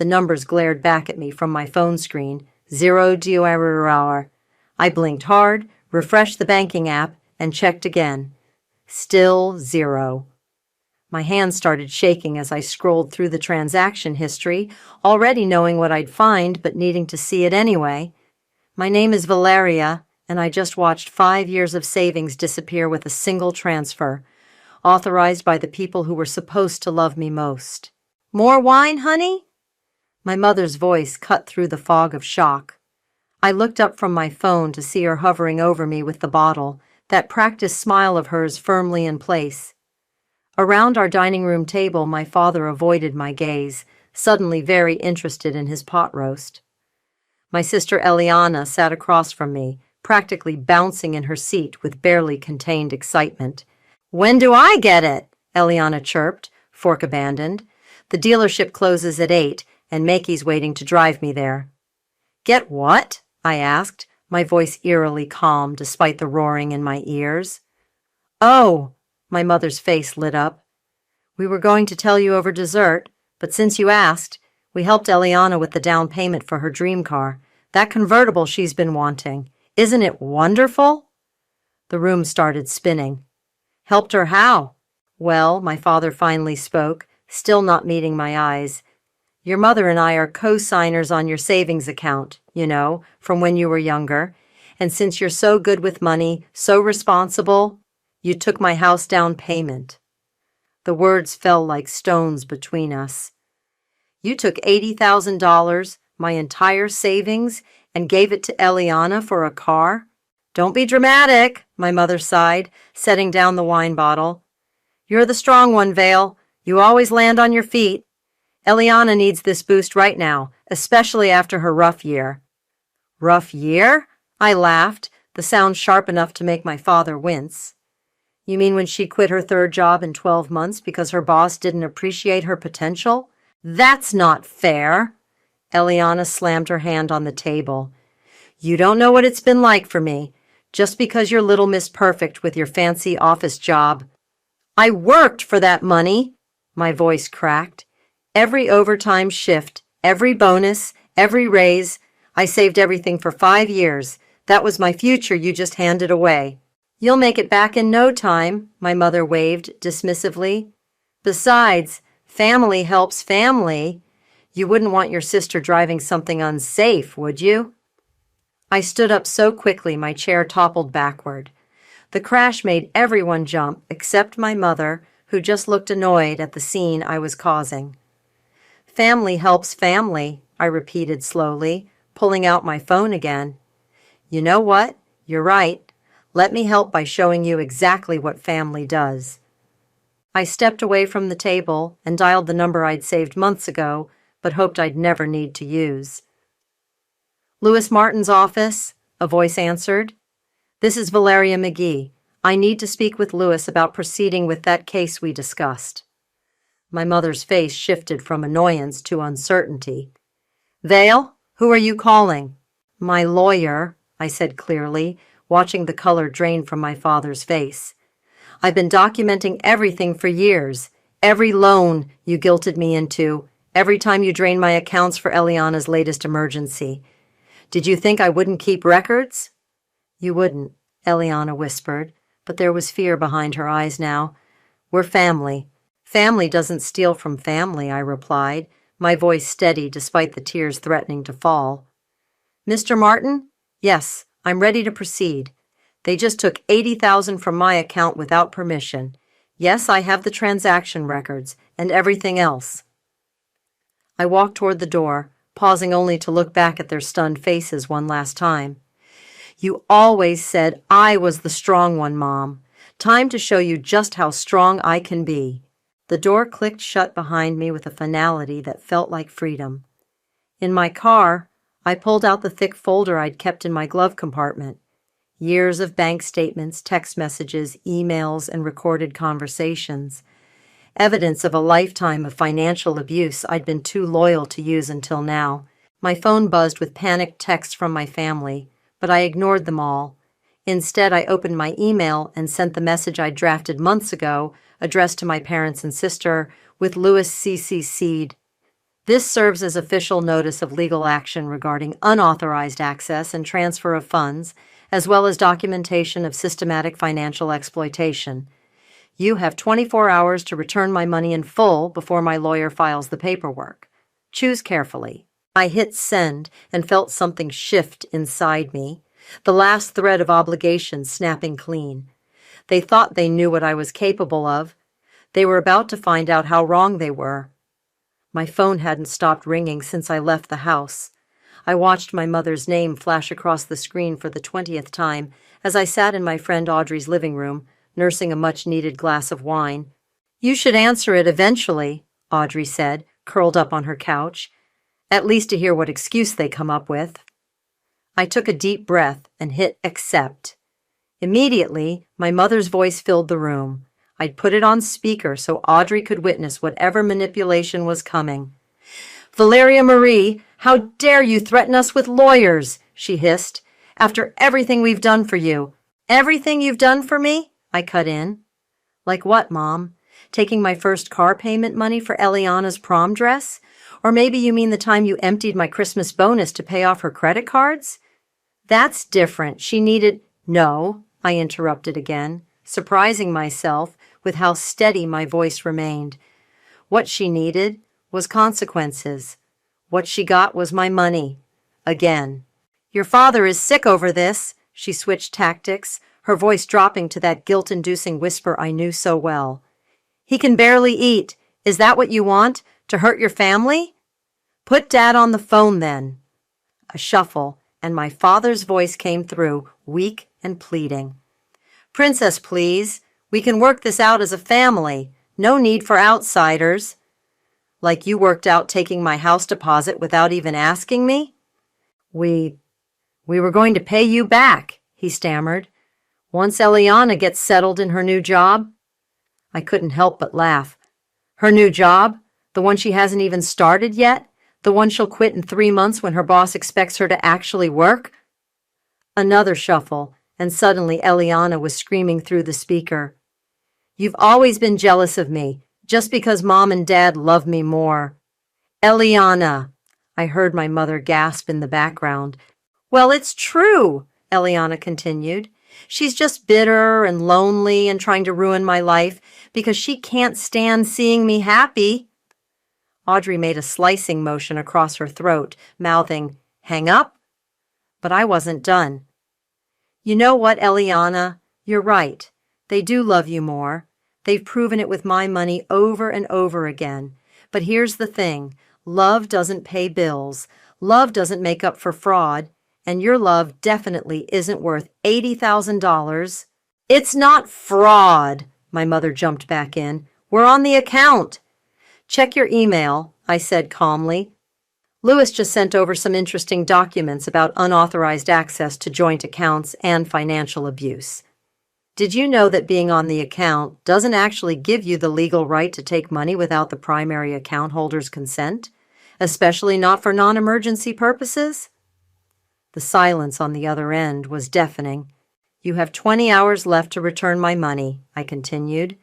The numbers glared back at me from my phone screen. 0. I blinked hard, refreshed the banking app, and checked again. Still 0. My hands started shaking as I scrolled through the transaction history, already knowing what I'd find but needing to see it anyway. My name is Valeria, and I just watched 5 years of savings disappear with a single transfer, authorized by the people who were supposed to love me most. More wine, honey? My mother's voice cut through the fog of shock. I looked up from my phone to see her hovering over me with the bottle, that practiced smile of hers firmly in place. Around our dining room table, my father avoided my gaze, suddenly very interested in his pot roast. My sister Eliana sat across from me, practically bouncing in her seat with barely contained excitement. "When do I get it?" Eliana chirped, fork abandoned. "The dealership closes at 8, and Makey's waiting to drive me there." "Get what?" I asked, my voice eerily calm despite the roaring in my ears. "Oh," my mother's face lit up. "We were going to tell you over dessert, but since you asked, we helped Eliana with the down payment for her dream car, that convertible she's been wanting. Isn't it wonderful?" The room started spinning. "Helped her how?" "Well," my father finally spoke, still not meeting my eyes. "Your mother and I are co-signers on your savings account, from when you were younger. And since you're so good with money, so responsible, you took my house down payment." The words fell like stones between us. "You took $80,000, my entire savings, and gave it to Eliana for a car?" "Don't be dramatic," my mother sighed, setting down the wine bottle. "You're the strong one, Vale. You always land on your feet. Eliana needs this boost right now, especially after her rough year." "Rough year?" I laughed, the sound sharp enough to make my father wince. "You mean when she quit her third job in 12 months because her boss didn't appreciate her potential? That's not fair." Eliana slammed her hand on the table. "You don't know what it's been like for me. Just because you're Little Miss Perfect with your fancy office job." "I worked for that money," my voice cracked. "Every overtime shift, every bonus, every raise. I saved everything for 5 years. That was my future you just handed away." "You'll make it back in no time," my mother waved dismissively. "Besides, family helps family. You wouldn't want your sister driving something unsafe, would you?" I stood up so quickly my chair toppled backward. The crash made everyone jump except my mother, who just looked annoyed at the scene I was causing. "Family helps family," I repeated slowly, pulling out my phone again. "You know what? You're right. Let me help by showing you exactly what family does." I stepped away from the table and dialed the number I'd saved months ago, but hoped I'd never need to use. "Lewis Martin's office," a voice answered. "This is Valeria McGee. I need to speak with Lewis about proceeding with that case we discussed." My mother's face shifted from annoyance to uncertainty. "Vale, who are you calling?" "My lawyer," I said clearly, watching the color drain from my father's face. "I've been documenting everything for years. Every loan you guilted me into, every time you drained my accounts for Eliana's latest emergency. Did you think I wouldn't keep records?" "You wouldn't," Eliana whispered, but there was fear behind her eyes now. "We're family." "Family doesn't steal from family," I replied, my voice steady despite the tears threatening to fall. "Mr. Martin? Yes, I'm ready to proceed. They just took $80,000 from my account without permission. Yes, I have the transaction records and everything else." I walked toward the door, pausing only to look back at their stunned faces one last time. "You always said I was the strong one, Mom. Time to show you just how strong I can be." The door clicked shut behind me with a finality that felt like freedom. In my car, I pulled out the thick folder I'd kept in my glove compartment. Years of bank statements, text messages, emails, and recorded conversations. Evidence of a lifetime of financial abuse I'd been too loyal to use until now. My phone buzzed with panicked texts from my family, but I ignored them all. Instead, I opened my email and sent the message I'd drafted months ago, addressed to my parents and sister, with Lewis CC'd. This serves as official notice of legal action regarding unauthorized access and transfer of funds, as well as documentation of systematic financial exploitation. You have 24 hours to return my money in full before my lawyer files the paperwork. Choose carefully. I hit send and felt something shift inside me, the last thread of obligation snapping clean. They thought they knew what I was capable of. They were about to find out how wrong they were. My phone hadn't stopped ringing since I left the house. I watched my mother's name flash across the screen for the 20th time as I sat in my friend Audrey's living room, nursing a much-needed glass of wine. "You should answer it eventually," Audrey said, curled up on her couch, "at least to hear what excuse they come up with." I took a deep breath and hit accept. Immediately, my mother's voice filled the room. I'd put it on speaker so Audrey could witness whatever manipulation was coming. "Valeria Marie, how dare you threaten us with lawyers?" she hissed. "After everything we've done for you." "Everything you've done for me?" I cut in. "Like what, Mom? Taking my first car payment money for Eliana's prom dress? Or maybe you mean the time you emptied my Christmas bonus to pay off her credit cards?" "That's different. She needed—" "No," I interrupted again, surprising myself with how steady my voice remained. What she needed was consequences. What she got was my money. Again. "Your father is sick over this." She switched tactics, her voice dropping to that guilt-inducing whisper I knew so well. "He can barely eat. Is that what you want? To hurt your family?" "Put Dad on the phone, then." A shuffle, and my father's voice came through, weak and pleading. "Princess, please. We can work this out as a family. No need for outsiders." "Like you worked out taking my house deposit without even asking me?" We were going to pay you back," he stammered. "Once Eliana gets settled in her new job." I couldn't help but laugh. "Her new job? The one she hasn't even started yet? The one she'll quit in 3 months when her boss expects her to actually work?" Another shuffle, and suddenly Eliana was screaming through the speaker. "You've always been jealous of me, just because Mom and Dad love me more." "Eliana!" I heard my mother gasp in the background. "Well, it's true," Eliana continued. "She's just bitter and lonely and trying to ruin my life because she can't stand seeing me happy." Audrey made a slicing motion across her throat, mouthing, "Hang up?" But I wasn't done. "You know what, Eliana? You're right. They do love you more. They've proven it with my money over and over again. But here's the thing. Love doesn't pay bills. Love doesn't make up for fraud. And your love definitely isn't worth $80,000. "It's not fraud," my mother jumped back in. "We're on the account." "Check your email," I said calmly. Louis just sent over some interesting documents about unauthorized access to joint accounts and financial abuse. Did you know that being on the account doesn't actually give you the legal right to take money without the primary account holder's consent, especially not for non-emergency purposes? The silence on the other end was deafening. "You have 20 hours left to return my money," I continued.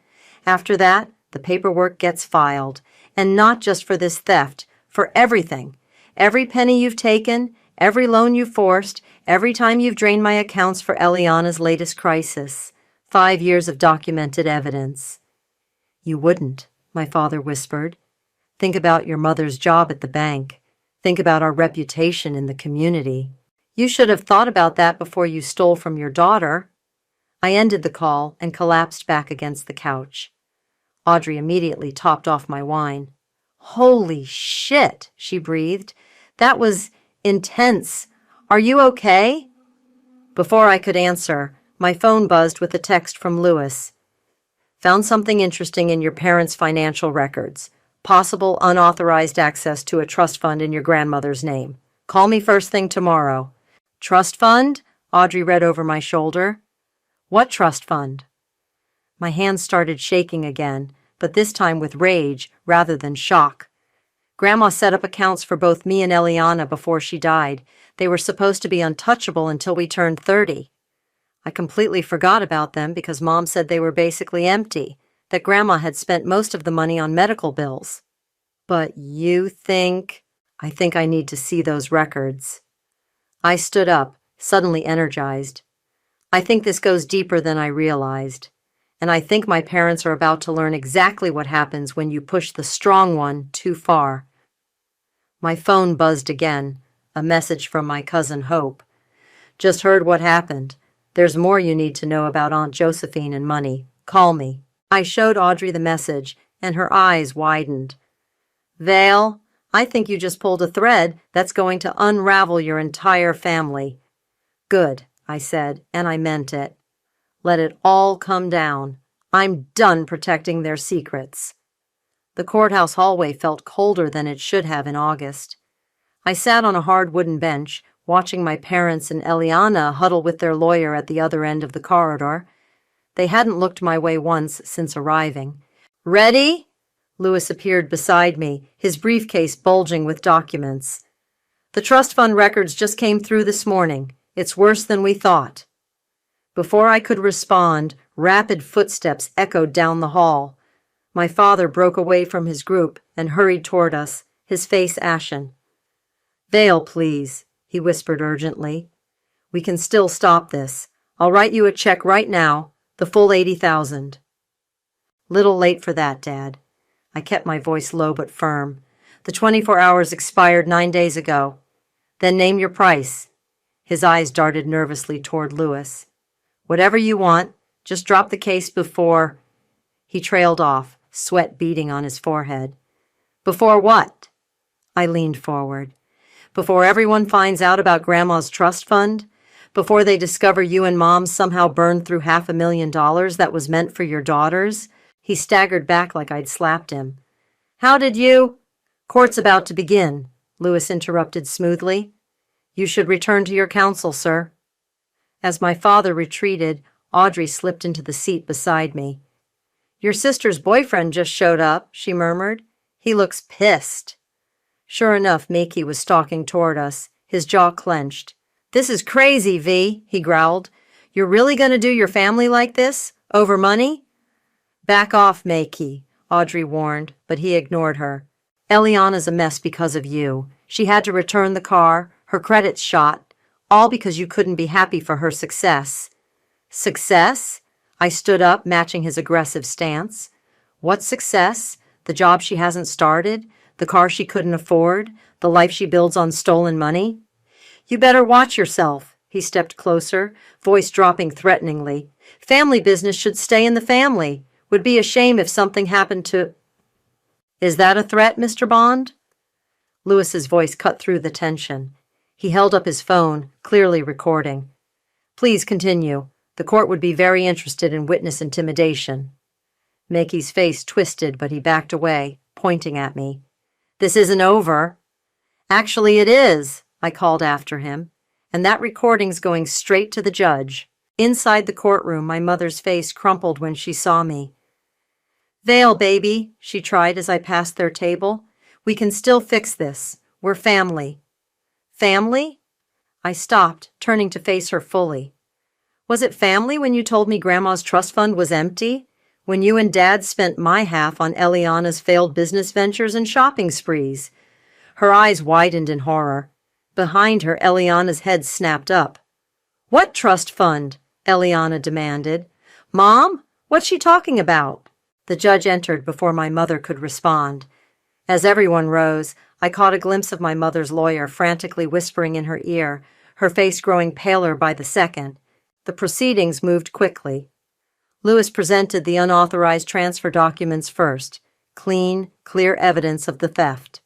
"After that, the paperwork gets filed, and not just for this theft, for everything. Every penny you've taken, every loan you've forced, every time you've drained my accounts for Eliana's latest crisis. 5 years of documented evidence." "You wouldn't," my father whispered. "Think about your mother's job at the bank. Think about our reputation in the community. You should have thought about that before you stole from your daughter." I ended the call and collapsed back against the couch. Audrey immediately topped off my wine. "Holy shit," she breathed. "That was intense. Are you okay?" Before I could answer, my phone buzzed with a text from Louis. "Found something interesting in your parents' financial records. Possible unauthorized access to a trust fund in your grandmother's name. Call me first thing tomorrow." "Trust fund?" Audrey read over my shoulder. "What trust fund?" My hands started shaking again, but this time with rage rather than shock. Grandma set up accounts for both me and Eliana before she died. They were supposed to be untouchable until we turned 30. I completely forgot about them because Mom said they were basically empty, that Grandma had spent most of the money on medical bills. But you think... I think I need to see those records. I stood up, suddenly energized. I think this goes deeper than I realized. And I think my parents are about to learn exactly what happens when you push the strong one too far. My phone buzzed again, a message from my cousin Hope. Just heard what happened. There's more you need to know about Aunt Josephine and money. Call me. I showed Audrey the message, and her eyes widened. Vale, I think you just pulled a thread that's going to unravel your entire family. Good, I said, and I meant it. Let it all come down. I'm done protecting their secrets. The courthouse hallway felt colder than it should have in August. I sat on a hard wooden bench, watching my parents and Eliana huddle with their lawyer at the other end of the corridor. They hadn't looked my way once since arriving. Ready? Lewis appeared beside me, his briefcase bulging with documents. The trust fund records just came through this morning. It's worse than we thought. Before I could respond, rapid footsteps echoed down the hall. My father broke away from his group and hurried toward us, his face ashen. Vale, please, he whispered urgently. We can still stop this. I'll write you a check right now, the full $80,000. Little late for that, Dad. I kept my voice low but firm. The 24 hours expired 9 days ago. Then name your price. His eyes darted nervously toward Lewis. Whatever you want, just drop the case before... He trailed off, sweat beading on his forehead. Before what? I leaned forward. Before everyone finds out about Grandma's trust fund? Before they discover you and Mom somehow burned through $500,000 that was meant for your daughters? He staggered back like I'd slapped him. How did you... Court's about to begin, Lewis interrupted smoothly. You should return to your counsel, sir. As my father retreated, Audrey slipped into the seat beside me. Your sister's boyfriend just showed up, she murmured. He looks pissed. Sure enough, Makey was stalking toward us, his jaw clenched. This is crazy, V, he growled. You're really going to do your family like this? Over money? Back off, Makey, Audrey warned, but he ignored her. Eliana's a mess because of you. She had to return the car, her credit's shot, all because you couldn't be happy for her success. Success? I stood up, matching his aggressive stance. What success? The job she hasn't started? The car she couldn't afford? The life she builds on stolen money? You better watch yourself. He stepped closer, voice dropping threateningly. Family business should stay in the family. Would be a shame if something happened to... Is that a threat, Mr. Bond? Lewis's voice cut through the tension. He held up his phone, clearly recording. Please continue. The court would be very interested in witness intimidation. Makey's face twisted, but he backed away, pointing at me. This isn't over. Actually, it is, I called after him. And that recording's going straight to the judge. Inside the courtroom, my mother's face crumpled when she saw me. Vale, baby, she tried as I passed their table. We can still fix this. We're family. Family? I stopped, turning to face her fully. Was it family when you told me Grandma's trust fund was empty? When you and Dad spent my half on Eliana's failed business ventures and shopping sprees? Her eyes widened in horror. Behind her, Eliana's head snapped up. What trust fund? Eliana demanded. Mom? What's she talking about? The judge entered before my mother could respond. As everyone rose, I caught a glimpse of my mother's lawyer frantically whispering in her ear, her face growing paler by the second. The proceedings moved quickly. Lewis presented the unauthorized transfer documents first, clean, clear evidence of the theft.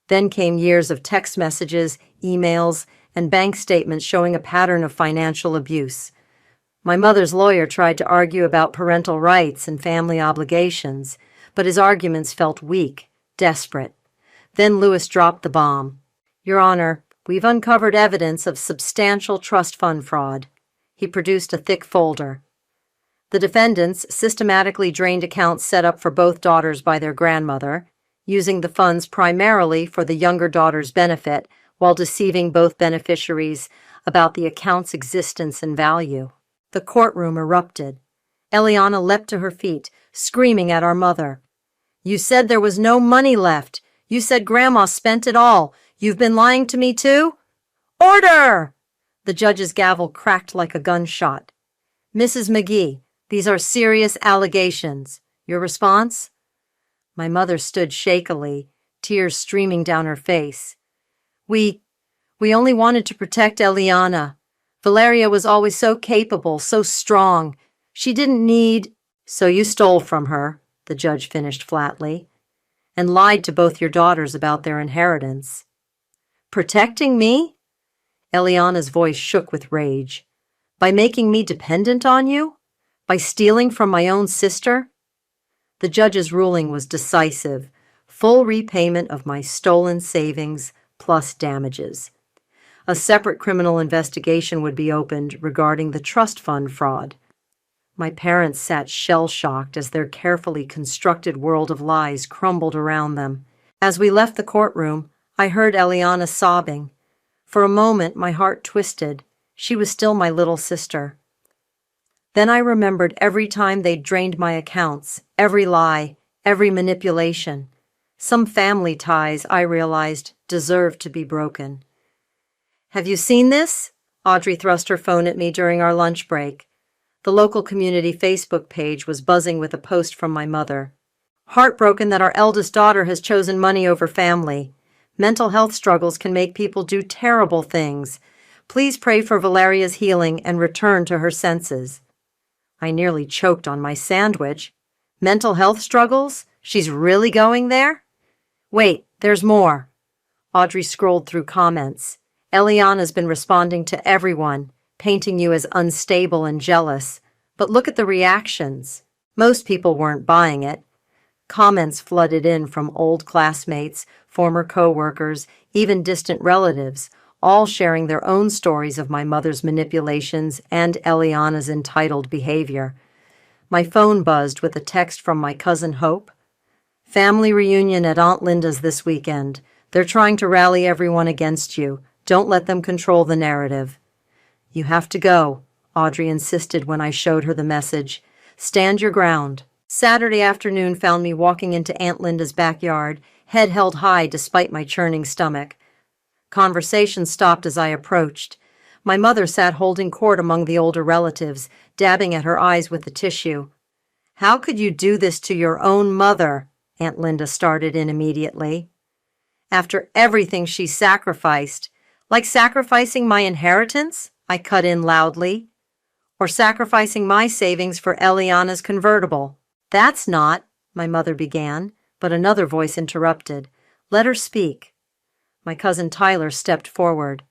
Then came years of text messages, emails, and bank statements showing a pattern of financial abuse. My mother's lawyer tried to argue about parental rights and family obligations, but his arguments felt weak, desperate. Then Lewis dropped the bomb. Your Honor, we've uncovered evidence of substantial trust fund fraud. He produced a thick folder. The defendants systematically drained accounts set up for both daughters by their grandmother, using the funds primarily for the younger daughter's benefit while deceiving both beneficiaries about the account's existence and value. The courtroom erupted. Eliana leapt to her feet, screaming at our mother. You said there was no money left. You said Grandma spent it all. You've been lying to me too? Order! The judge's gavel cracked like a gunshot. Mrs. McGee, these are serious allegations. Your response? My mother stood shakily, tears streaming down her face. We only wanted to protect Eliana. Valeria was always so capable, so strong. She didn't need— So you stole from her, the judge finished flatly, and lied to both your daughters about their inheritance. Protecting me? Eliana's voice shook with rage. By making me dependent on you? By stealing from my own sister? The judge's ruling was decisive. Full repayment of my stolen savings plus damages. A separate criminal investigation would be opened regarding the trust fund fraud. My parents sat shell-shocked as their carefully constructed world of lies crumbled around them. As we left the courtroom, I heard Eliana sobbing. For a moment, my heart twisted. She was still my little sister. Then I remembered every time they'd drained my accounts, every lie, every manipulation. Some family ties, I realized, deserved to be broken. Have you seen this? Audrey thrust her phone at me during our lunch break. The local community Facebook page was buzzing with a post from my mother. Heartbroken that our eldest daughter has chosen money over family. Mental health struggles can make people do terrible things. Please pray for Valeria's healing and return to her senses. I nearly choked on my sandwich. Mental health struggles? She's really going there? Wait, there's more. Audrey scrolled through comments. Eliana's been responding to everyone, painting you as unstable and jealous. But look at the reactions. Most people weren't buying it. Comments flooded in from old classmates, former co-workers, even distant relatives, all sharing their own stories of my mother's manipulations and Eliana's entitled behavior. My phone buzzed with a text from my cousin Hope. Family reunion at Aunt Linda's this weekend. They're trying to rally everyone against you. Don't let them control the narrative. You have to go, Audrey insisted when I showed her the message. Stand your ground. Saturday afternoon found me walking into Aunt Linda's backyard, head held high despite my churning stomach. Conversation stopped as I approached. My mother sat holding court among the older relatives, dabbing at her eyes with the tissue. How could you do this to your own mother? Aunt Linda started in immediately. After everything she sacrificed, like sacrificing my inheritance, I cut in loudly, or sacrificing my savings for Eliana's convertible. That's not, my mother began, but another voice interrupted. Let her speak. My cousin Tyler stepped forward.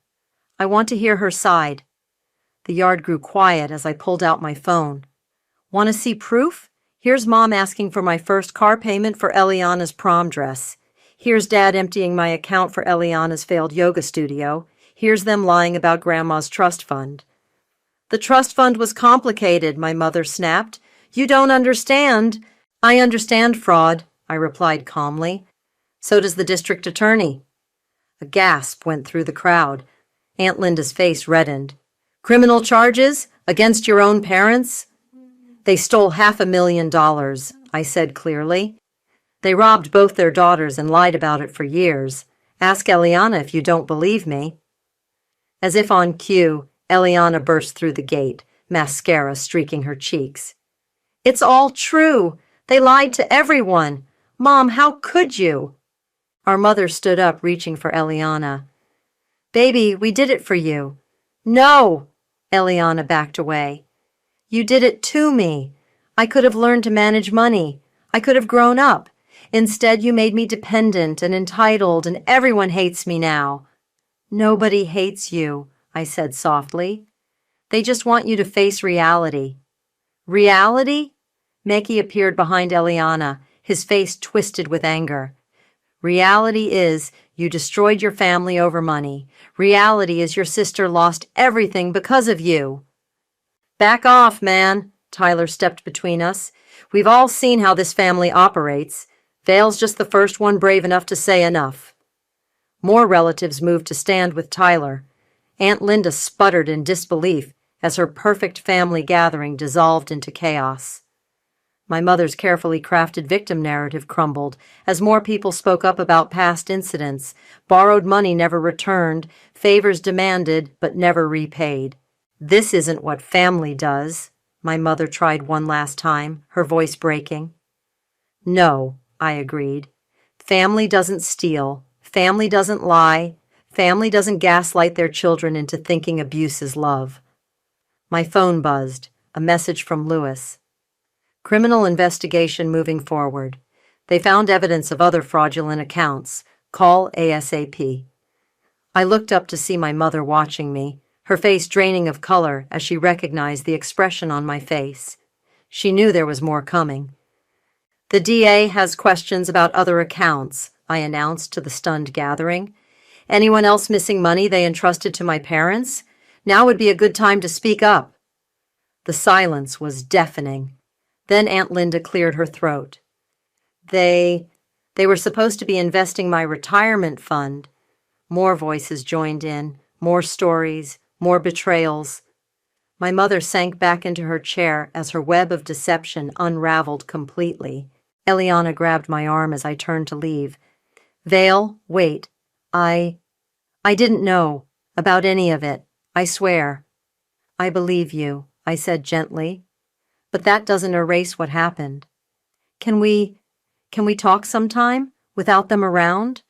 I want to hear her side. The yard grew quiet as I pulled out my phone. Want to see proof? Here's Mom asking for my first car payment for Eliana's prom dress. Here's Dad emptying my account for Eliana's failed yoga studio. Here's them lying about Grandma's trust fund. The trust fund was complicated, my mother snapped. You don't understand. I understand fraud, I replied calmly. So does the district attorney. A gasp went through the crowd. Aunt Linda's face reddened. Criminal charges? Against your own parents? They stole $500,000, I said clearly. They robbed both their daughters and lied about it for years. Ask Eliana if you don't believe me. As if on cue, Eliana burst through the gate, mascara streaking her cheeks. It's all true. They lied to everyone. Mom, how could you? Our mother stood up, reaching for Eliana. Baby, we did it for you. No! Eliana backed away. You did it to me. I could have learned to manage money. I could have grown up. Instead, you made me dependent and entitled, and everyone hates me now. Nobody hates you, I said softly. They just want you to face reality. Reality? Meki appeared behind Eliana, his face twisted with anger. Reality is you destroyed your family over money. Reality is your sister lost everything because of you. Back off, man, Tyler stepped between us. We've all seen how this family operates. Vale's just the first one brave enough to say enough. More relatives moved to stand with Tyler. Aunt Linda sputtered in disbelief as her perfect family gathering dissolved into chaos. My mother's carefully crafted victim narrative crumbled as more people spoke up about past incidents, borrowed money never returned, favors demanded but never repaid. "This isn't what family does," my mother tried one last time, her voice breaking. "No," I agreed. "Family doesn't steal. Family doesn't lie. Family doesn't gaslight their children into thinking abuse is love." My phone buzzed, a message from Lewis. "Criminal investigation moving forward. They found evidence of other fraudulent accounts. Call ASAP." I looked up to see my mother watching me, her face draining of color as she recognized the expression on my face. She knew there was more coming. "The DA has questions about other accounts," I announced to the stunned gathering. "Anyone else missing money they entrusted to my parents? Now would be a good time to speak up." The silence was deafening. Then Aunt Linda cleared her throat. They were supposed to be investing my retirement fund." More voices joined in, more stories, more betrayals. My mother sank back into her chair as her web of deception unraveled completely. Eliana grabbed my arm as I turned to leave. "Vale, wait. I didn't know about any of it, I swear." "I believe you," I said gently. "But that doesn't erase what happened. Can we talk sometime, without them around?"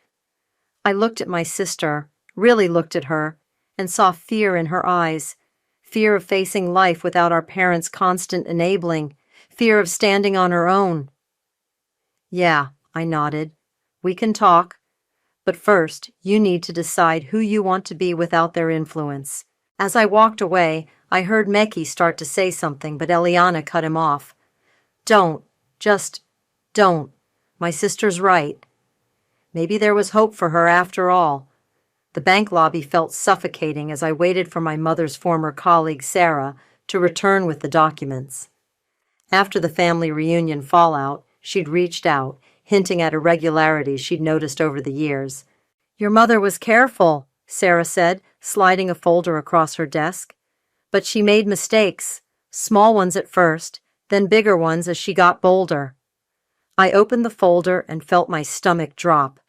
I looked at my sister, really looked at her, and saw fear in her eyes. Fear of facing life without our parents' constant enabling. Fear of standing on her own. "Yeah," I nodded. "We can talk. But first, you need to decide who you want to be without their influence." As I walked away, I heard Meki start to say something, but Eliana cut him off. "Don't. Just don't. My sister's right." Maybe there was hope for her after all. The bank lobby felt suffocating as I waited for my mother's former colleague, Sarah, to return with the documents. After the family reunion fallout, she'd reached out, hinting at irregularities she'd noticed over the years. "Your mother was careful," Sarah said, sliding a folder across her desk. "But she made mistakes, small ones at first, then bigger ones as she got bolder." I opened the folder and felt my stomach drop.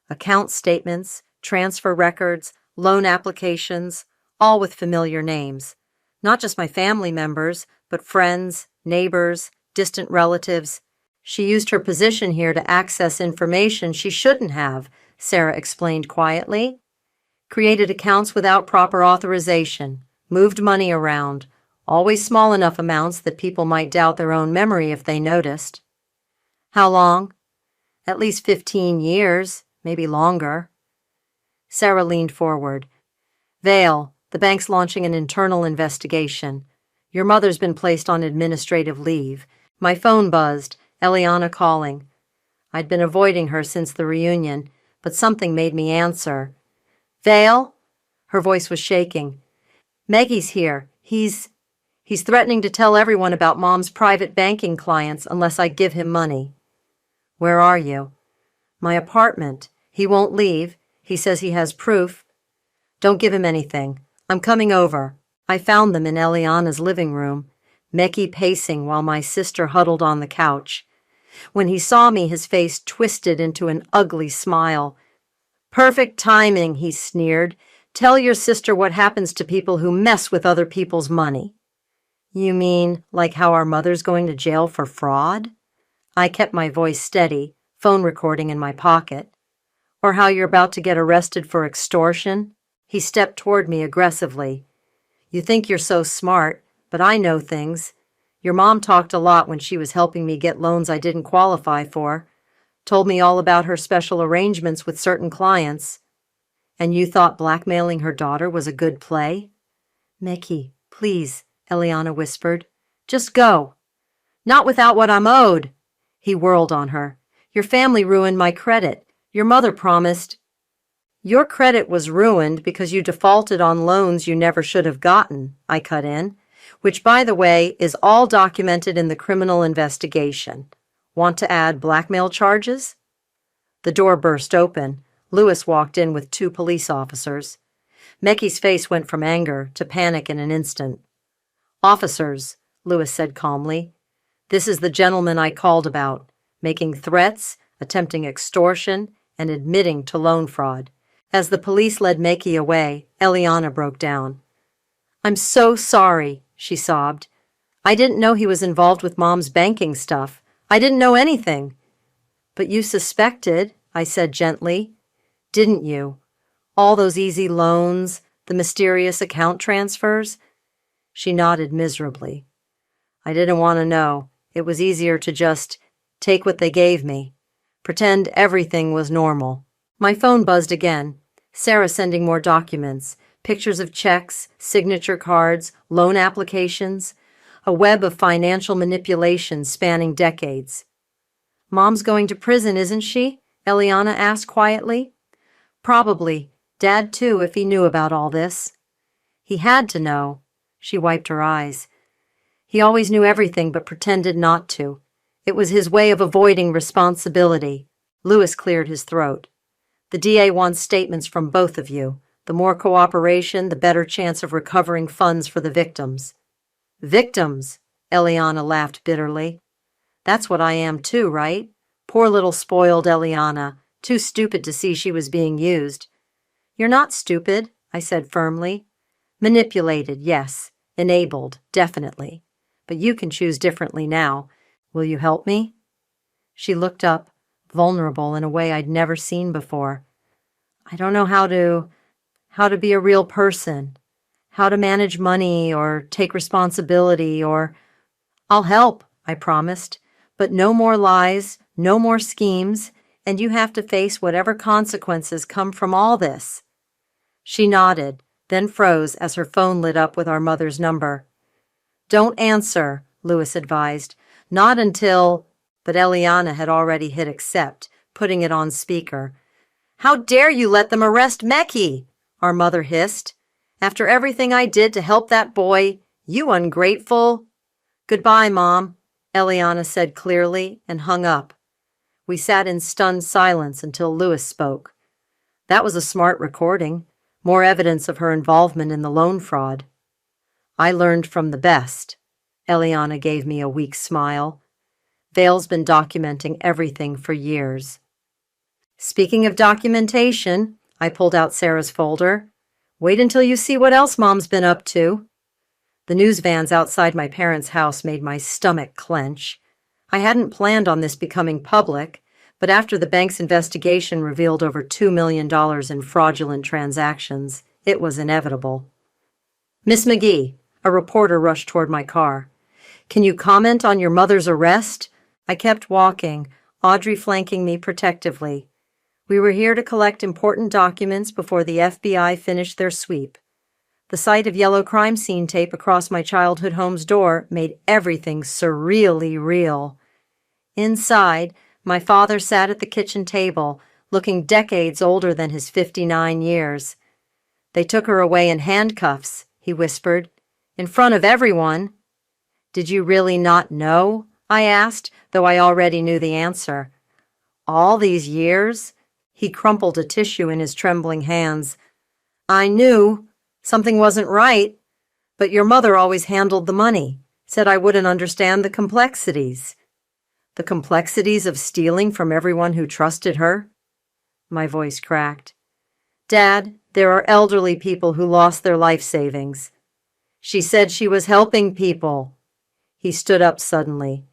Account statements, transfer records, loan applications, all with familiar names. Not just my family members, but friends, neighbors, distant relatives. "She used her position here to access information she shouldn't have," Sarah explained quietly. "Created accounts without proper authorization, moved money around, always small enough amounts that people might doubt their own memory if they noticed." "How long?" "At least 15 years, maybe longer." Sarah leaned forward. "Vale, the bank's launching an internal investigation. Your mother's been placed on administrative leave." My phone buzzed, Eliana calling. I'd been avoiding her since the reunion, but something made me answer. "Vale?" Her voice was shaking. "Maggie's here. He's threatening to tell everyone about Mom's private banking clients unless I give him money." "Where are you?" "My apartment. He won't leave. He says he has proof." "Don't give him anything. I'm coming over." I found them in Eliana's living room, Meki pacing while my sister huddled on the couch. When he saw me, his face twisted into an ugly smile. "Perfect timing," he sneered. "Tell your sister what happens to people who mess with other people's money." "You mean like how our mother's going to jail for fraud?" I kept my voice steady, phone recording in my pocket. "Or how you're about to get arrested for extortion?" He stepped toward me aggressively. "You think you're so smart, but I know things. Your mom talked a lot when she was helping me get loans I didn't qualify for. Told me all about her special arrangements with certain clients. And you thought blackmailing her daughter was a good play?" "Meki, please," Eliana whispered. "Just go." "Not without what I'm owed." He whirled on her. "Your family ruined my credit. Your mother promised." "Your credit was ruined because you defaulted on loans you never should have gotten," I cut in, "which, by the way, is all documented in the criminal investigation. Want to add blackmail charges?" The door burst open. Lewis walked in with 2 police officers. Meki's face went from anger to panic in an instant. "Officers," Lewis said calmly, This is the gentleman I called about, making threats, attempting extortion, and admitting to loan fraud. As the police led Meki away, Eliana broke down. I'm so sorry, she sobbed. I didn't know he was involved with Mom's banking stuff. I didn't know anything. But you suspected, I said gently. Didn't you? All those easy loans, the mysterious account transfers? She nodded miserably. I didn't want to know. It was easier to just take what they gave me. Pretend everything was normal. My phone buzzed again. Sarah sending more documents, pictures of checks, signature cards, loan applications, a web of financial manipulation spanning decades. Mom's going to prison, isn't she? Eliana asked quietly. Probably. Dad, too, if he knew about all this. He had to know. She wiped her eyes. He always knew everything but pretended not to. It was his way of avoiding responsibility. Lewis cleared his throat. The DA wants statements from both of you. The more cooperation, the better chance of recovering funds for the victims. Victims? Eliana laughed bitterly. That's what I am too, right? Poor little spoiled Eliana, too stupid to see she was being used. You're not stupid, I said firmly. Manipulated, yes. Enabled, definitely. But you can choose differently now. Will you help me? She looked up, vulnerable in a way I'd never seen before. I don't know how to be a real person, how to manage money or take responsibility or... I'll help, I promised, but no more lies, no more schemes, and you have to face whatever consequences come from all this. She nodded, then froze as her phone lit up with our mother's number. Don't answer, Lewis advised. Not until... But Eliana had already hit accept, putting it on speaker. How dare you let them arrest Meki? Our mother hissed. After everything I did to help that boy, you ungrateful... Goodbye, Mom, Eliana said clearly and hung up. We sat in stunned silence until Lewis spoke. That was a smart recording, more evidence of her involvement in the loan fraud. I learned from the best. Eliana gave me a weak smile. Vale's been documenting everything for years. Speaking of documentation, I pulled out Sarah's folder. Wait until you see what else Mom's been up to. The news vans outside my parents' house made my stomach clench. I hadn't planned on this becoming public, but after the bank's investigation revealed over $2 million in fraudulent transactions, it was inevitable. Miss McGee, a reporter rushed toward my car. Can you comment on your mother's arrest? I kept walking, Audrey flanking me protectively. We were here to collect important documents before the FBI finished their sweep. The sight of yellow crime scene tape across my childhood home's door made everything surreally real. Inside, my father sat at the kitchen table, looking decades older than his 59 years. They took her away in handcuffs, he whispered, in front of everyone. Did you really not know? I asked, though I already knew the answer. All these years? He crumpled a tissue in his trembling hands. I knew. Something wasn't right. But your mother always handled the money, said I wouldn't understand the complexities. The complexities of stealing from everyone who trusted her? My voice cracked. Dad, there are elderly people who lost their life savings. She said she was helping people. He stood up suddenly,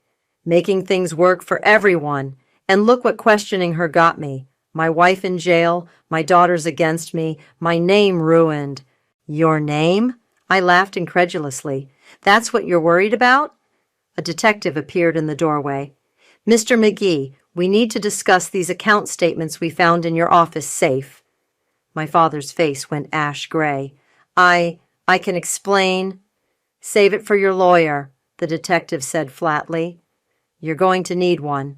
making things work for everyone, and look what questioning her got me. My wife in jail, my daughters against me, my name ruined. Your name? I laughed incredulously. That's what you're worried about? A detective appeared in the doorway. Mr. McGee, we need to discuss these account statements we found in your office safe. My father's face went ash gray. I can explain. Save it for your lawyer, the detective said flatly. You're going to need one.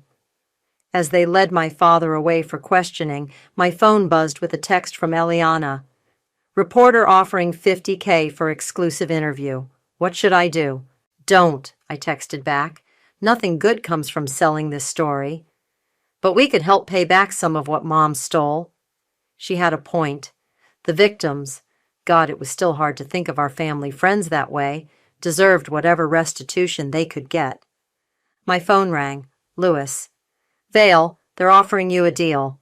As they led my father away for questioning, my phone buzzed with a text from Eliana. Reporter offering $50K for exclusive interview. What should I do? Don't, I texted back. Nothing good comes from selling this story. But we could help pay back some of what Mom stole. She had a point. The victims, God, it was still hard to think of our family friends that way, deserved whatever restitution they could get. My phone rang. Lewis. Vale, they're offering you a deal.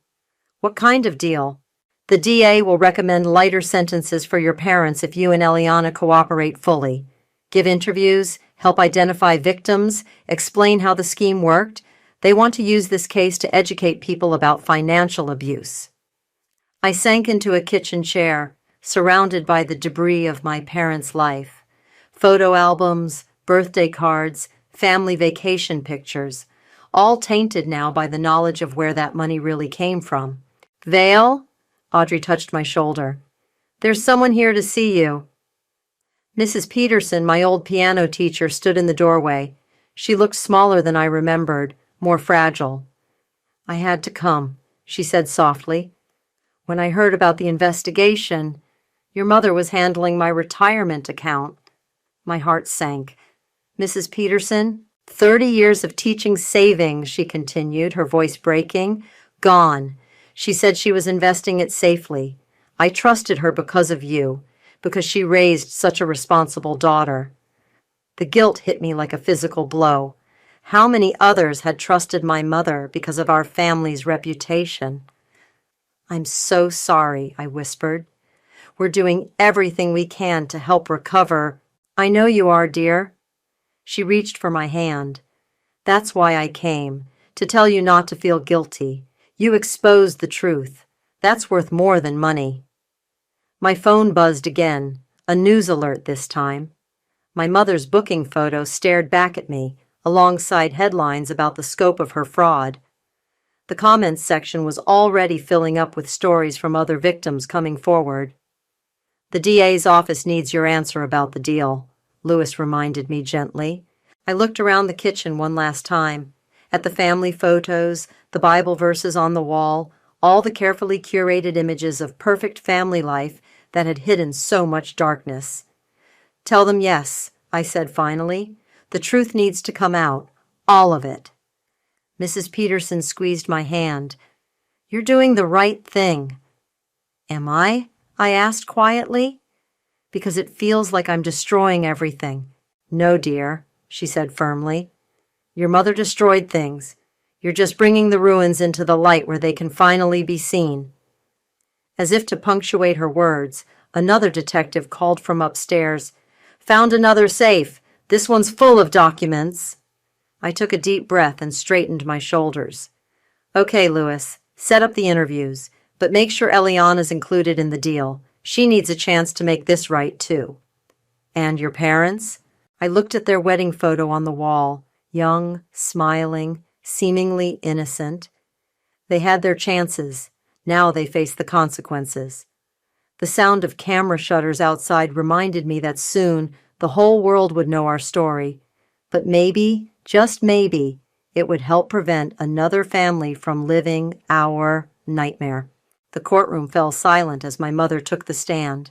What kind of deal? The DA will recommend lighter sentences for your parents if you and Eliana cooperate fully. Give interviews, help identify victims, explain how the scheme worked. They want to use this case to educate people about financial abuse. I sank into a kitchen chair, surrounded by the debris of my parents' life. Photo albums, birthday cards, family vacation pictures, all tainted now by the knowledge of where that money really came from. Vale? Audrey touched my shoulder. There's someone here to see you. Mrs. Peterson, my old piano teacher, stood in the doorway. She looked smaller than I remembered, more fragile. I had to come, she said softly. When I heard about the investigation, your mother was handling my retirement account. My heart sank. Mrs. Peterson, 30 years of teaching savings, she continued, her voice breaking. Gone. She said she was investing it safely. I trusted her because of you, because she raised such a responsible daughter. The guilt hit me like a physical blow. How many others had trusted my mother because of our family's reputation? I'm so sorry, I whispered. We're doing everything we can to help recover. I know you are, dear. She reached for my hand. That's why I came, to tell you not to feel guilty. You exposed the truth. That's worth more than money. My phone buzzed again, a news alert this time. My mother's booking photo stared back at me, alongside headlines about the scope of her fraud. The comments section was already filling up with stories from other victims coming forward. The DA's office needs your answer about the deal, Lewis reminded me gently. I looked around the kitchen one last time, at the family photos, the Bible verses on the wall, all the carefully curated images of perfect family life that had hidden so much darkness. Tell them yes, I said finally. The truth needs to come out, all of it. Mrs. Peterson squeezed my hand. You're doing the right thing. Am I? I asked quietly. Because it feels like I'm destroying everything. No, dear, she said firmly. Your mother destroyed things. You're just bringing the ruins into the light where they can finally be seen. As if to punctuate her words, another detective called from upstairs. Found another safe. This one's full of documents. I took a deep breath and straightened my shoulders. Okay, Lewis, set up the interviews, but make sure Eliana's included in the deal. She needs a chance to make this right, too. And your parents? I looked at their wedding photo on the wall, young, smiling, seemingly innocent. They had their chances. Now they faced the consequences. The sound of camera shutters outside reminded me that soon the whole world would know our story. But maybe, just maybe, it would help prevent another family from living our nightmare. The courtroom fell silent as my mother took the stand.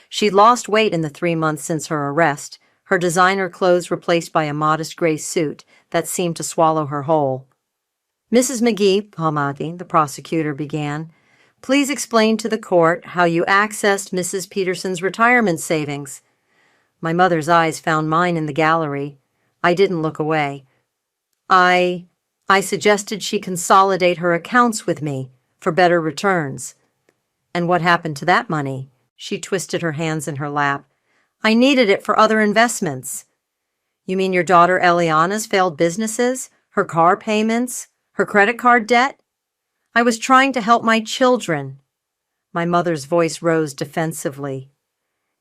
She'd lost weight in the 3 months since her arrest, her designer clothes replaced by a modest gray suit that seemed to swallow her whole. Mrs. McGee, Palmati, the prosecutor began, please explain to the court how you accessed Mrs. Peterson's retirement savings. My mother's eyes found mine in the gallery. I didn't look away. I suggested she consolidate her accounts with me for better returns. And what happened to that money? She twisted her hands in her lap. I needed it for other investments. You mean your daughter Eliana's failed businesses, her car payments, her credit card debt? I was trying to help my children. My mother's voice rose defensively.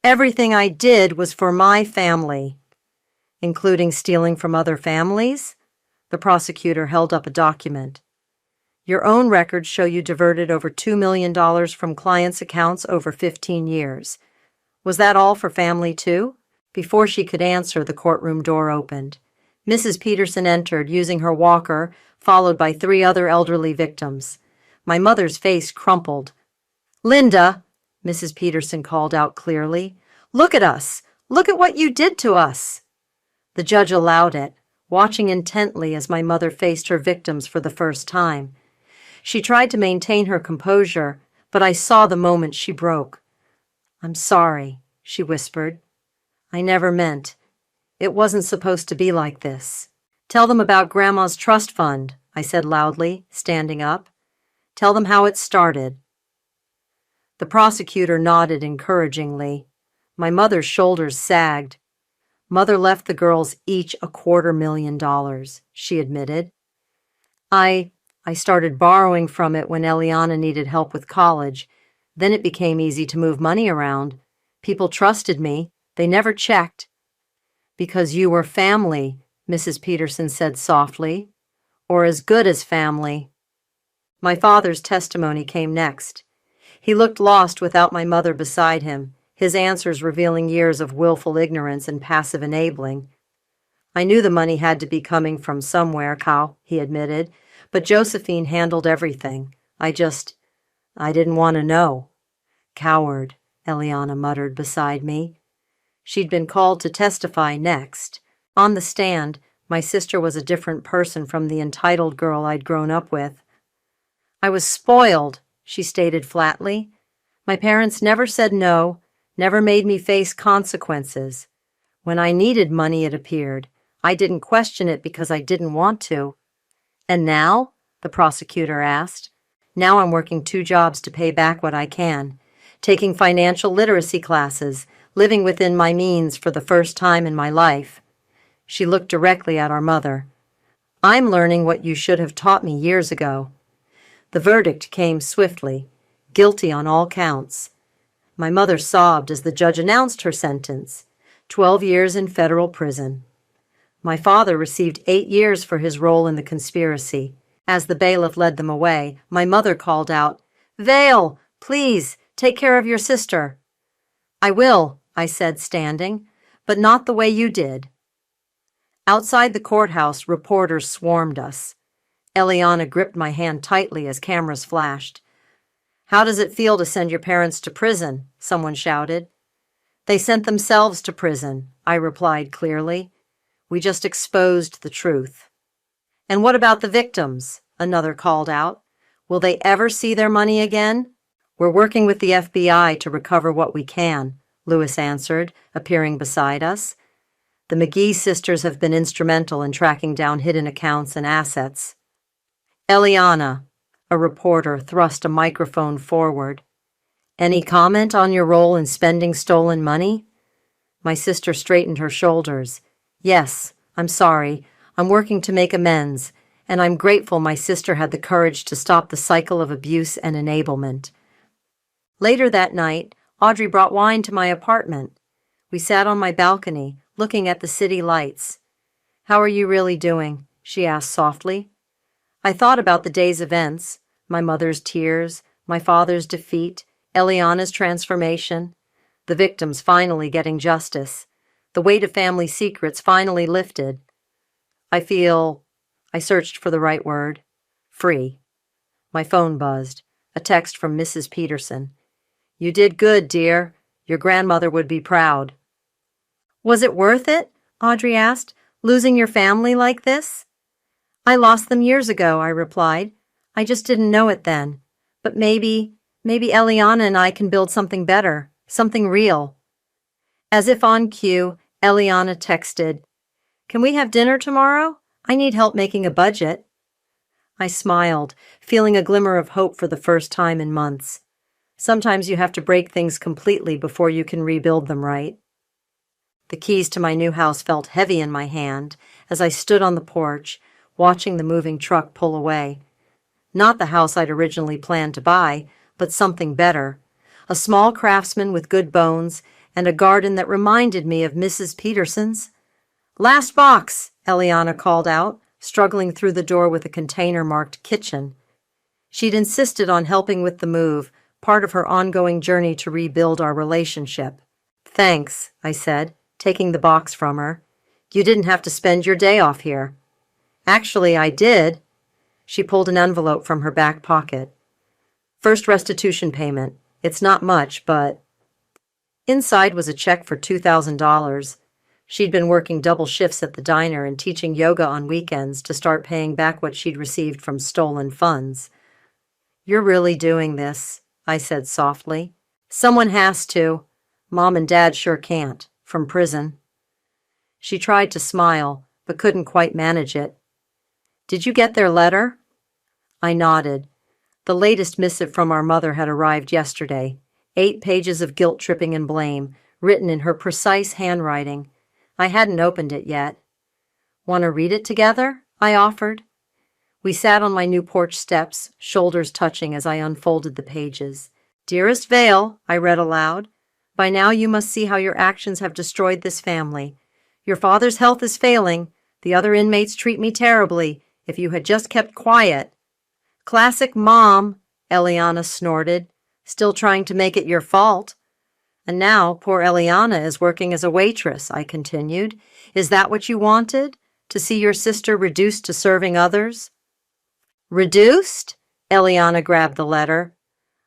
Everything I did was for my family. Including stealing from other families? The prosecutor held up a document. Your own records show you diverted over $2 million from clients' accounts over 15 years. Was that all for family, too? Before she could answer, the courtroom door opened. Mrs. Peterson entered, using her walker, followed by 3 other elderly victims. My mother's face crumpled. Linda, Mrs. Peterson called out clearly, look at us. Look at what you did to us. The judge allowed it, watching intently as my mother faced her victims for the first time. She tried to maintain her composure, but I saw the moment she broke. I'm sorry, she whispered. I never meant. It wasn't supposed to be like this. Tell them about Grandma's trust fund, I said loudly, standing up. Tell them how it started. The prosecutor nodded encouragingly. My mother's shoulders sagged. Mother left the girls each $250,000, she admitted. I started borrowing from it when Eliana needed help with college. Then it became easy to move money around. People trusted me. They never checked. Because you were family, Mrs. Peterson said softly. Or as good as family. My father's testimony came next. He looked lost without my mother beside him, his answers revealing years of willful ignorance and passive enabling. I knew the money had to be coming from somewhere, Cal, he admitted, but Josephine handled everything. I didn't want to know. Coward, Eliana muttered beside me. She'd been called to testify next. On the stand, my sister was a different person from the entitled girl I'd grown up with. I was spoiled, she stated flatly. My parents never said no, never made me face consequences. When I needed money, it appeared. I didn't question it because I didn't want to. And now? The prosecutor asked. Now I'm working 2 jobs to pay back what I can, taking financial literacy classes, living within my means for the first time in my life. She looked directly at our mother. I'm learning what you should have taught me years ago. The verdict came swiftly, guilty on all counts. My mother sobbed as the judge announced her sentence, 12 years in federal prison. My father received 8 years for his role in the conspiracy. As the bailiff led them away, my mother called out, "Vale, please, take care of your sister." "I will," I said, standing, "but not the way you did." Outside the courthouse, reporters swarmed us. Eliana gripped my hand tightly as cameras flashed. "How does it feel to send your parents to prison?" someone shouted. "They sent themselves to prison," I replied clearly. "We just exposed the truth." "And what about the victims?" another called out. "Will they ever see their money again?" "We're working with the FBI to recover what we can," Lewis answered, appearing beside us. "The McGee sisters have been instrumental in tracking down hidden accounts and assets." "Eliana," a reporter thrust a microphone forward. "Any comment on your role in spending stolen money?" My sister straightened her shoulders. "Yes, I'm sorry. I'm working to make amends, and I'm grateful my sister had the courage to stop the cycle of abuse and enablement." Later that night, Audrey brought wine to my apartment. We sat on my balcony, looking at the city lights. "How are you really doing?" she asked softly. I thought about the day's events, my mother's tears, my father's defeat, Eliana's transformation, the victims finally getting justice, the weight of family secrets finally lifted. I searched for the right word, free. My phone buzzed, a text from Mrs. Peterson. "You did good, dear. Your grandmother would be proud." "Was it worth it?" Audrey asked, "losing your family like this?" "I lost them years ago," I replied. "I just didn't know it then. But maybe Eliana and I can build something better, something real." As if on cue, Eliana texted, "Can we have dinner tomorrow? I need help making a budget." I smiled, feeling a glimmer of hope for the first time in months. Sometimes you have to break things completely before you can rebuild them right. The keys to my new house felt heavy in my hand as I stood on the porch, watching the moving truck pull away. Not the house I'd originally planned to buy, but something better. A small craftsman with good bones and a garden that reminded me of Mrs. Peterson's. "Last box," Eliana called out, struggling through the door with a container marked kitchen. She'd insisted on helping with the move, part of her ongoing journey to rebuild our relationship. "Thanks," I said, taking the box from her. "You didn't have to spend your day off here." "Actually, I did." She pulled an envelope from her back pocket. "First restitution payment. It's not much, but—" Inside was a check for $2,000. She'd been working double shifts at the diner and teaching yoga on weekends to start paying back what she'd received from stolen funds. "You're really doing this," I said softly. "Someone has to. Mom and Dad sure can't, from prison." She tried to smile, but couldn't quite manage it. "Did you get their letter?" I nodded. The latest missive from our mother had arrived yesterday. 8 pages of guilt-tripping and blame, written in her precise handwriting. I hadn't opened it yet. "Want to read it together?" I offered. We sat on my new porch steps, shoulders touching as I unfolded the pages. "Dearest Vale," I read aloud, "by now you must see how your actions have destroyed this family. Your father's health is failing. The other inmates treat me terribly. If you had just kept quiet." "Classic Mom," Eliana snorted, "still trying to make it your fault." "And now poor Eliana is working as a waitress," I continued. "Is that what you wanted? To see your sister reduced to serving others?" "Reduced?" Eliana grabbed the letter.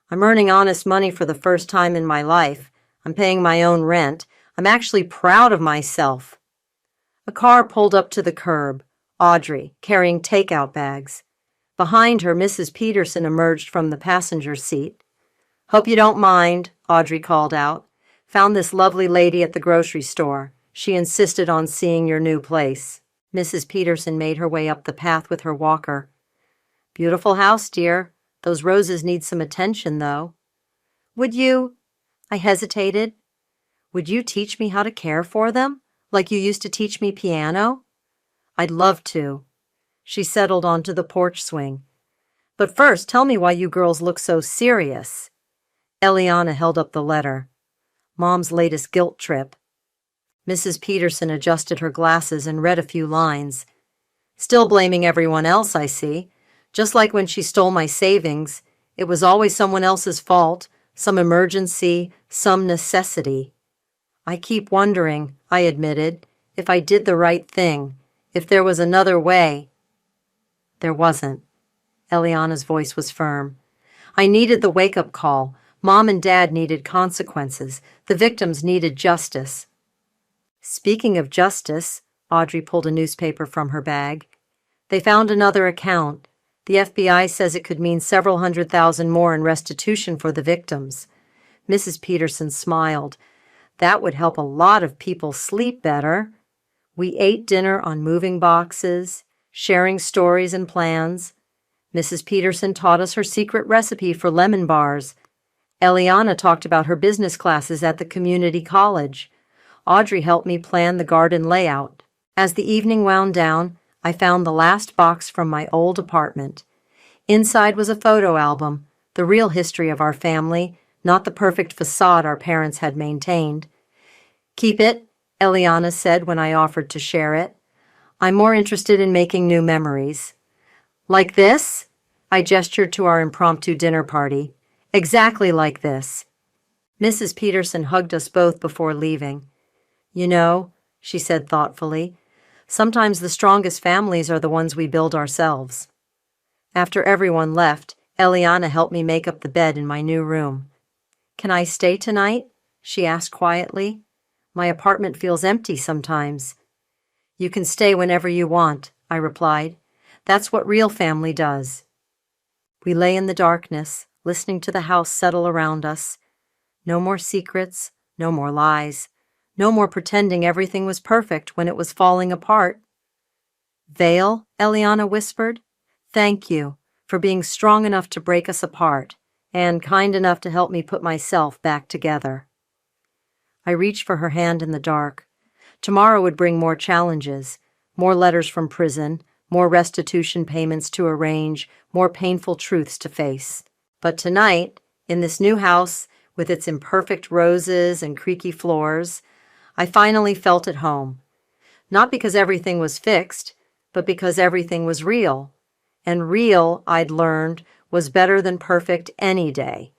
"I'm earning honest money for the first time in my life. I'm paying my own rent. I'm actually proud of myself." A car pulled up to the curb, Audrey, carrying takeout bags. Behind her, Mrs. Peterson emerged from the passenger seat. "Hope you don't mind," Audrey called out. "Found this lovely lady at the grocery store. She insisted on seeing your new place." Mrs. Peterson made her way up the path with her walker. "Beautiful house, dear. Those roses need some attention, though." "Would you—" I hesitated. "Would you teach me how to care for them, like you used to teach me piano?" "I'd love to." She settled onto the porch swing. "But first, tell me why you girls look so serious." Eliana held up the letter. "Mom's latest guilt trip." Mrs. Peterson adjusted her glasses and read a few lines. "Still blaming everyone else, I see. Just like when she stole my savings. It was always someone else's fault, some emergency, some necessity." "I keep wondering," I admitted, "if I did the right thing, if there was another way." There wasn't. Eliana's voice was firm. "I needed the wake-up call. Mom and Dad needed consequences. The victims needed justice." "Speaking of justice," Audrey pulled a newspaper from her bag. "They found another account. The FBI says it could mean several $100,000 more in restitution for the victims." Mrs. Peterson smiled. "That would help a lot of people sleep better." We ate dinner on moving boxes, sharing stories and plans. Mrs. Peterson taught us her secret recipe for lemon bars. Eliana talked about her business classes at the community college. Audrey helped me plan the garden layout. As the evening wound down, I found the last box from my old apartment. Inside was a photo album, the real history of our family, not the perfect facade our parents had maintained. "Keep it," Eliana said when I offered to share it. "I'm more interested in making new memories." "Like this?" I gestured to our impromptu dinner party. "Exactly like this." Mrs. Peterson hugged us both before leaving. "You know," she said thoughtfully, "sometimes the strongest families are the ones we build ourselves." After everyone left, Eliana helped me make up the bed in my new room. "Can I stay tonight?" she asked quietly. "My apartment feels empty sometimes." "You can stay whenever you want," I replied. "That's what real family does." We lay in the darkness, listening to the house settle around us. No more secrets, no more lies, no more pretending everything was perfect when it was falling apart. "Vale," Eliana whispered, "thank you for being strong enough to break us apart and kind enough to help me put myself back together." I reached for her hand in the dark. Tomorrow would bring more challenges, more letters from prison, more restitution payments to arrange, more painful truths to face. But tonight, in this new house with its imperfect roses and creaky floors, I finally felt at home. Not because everything was fixed, but because everything was real. And real, I'd learned, was better than perfect any day.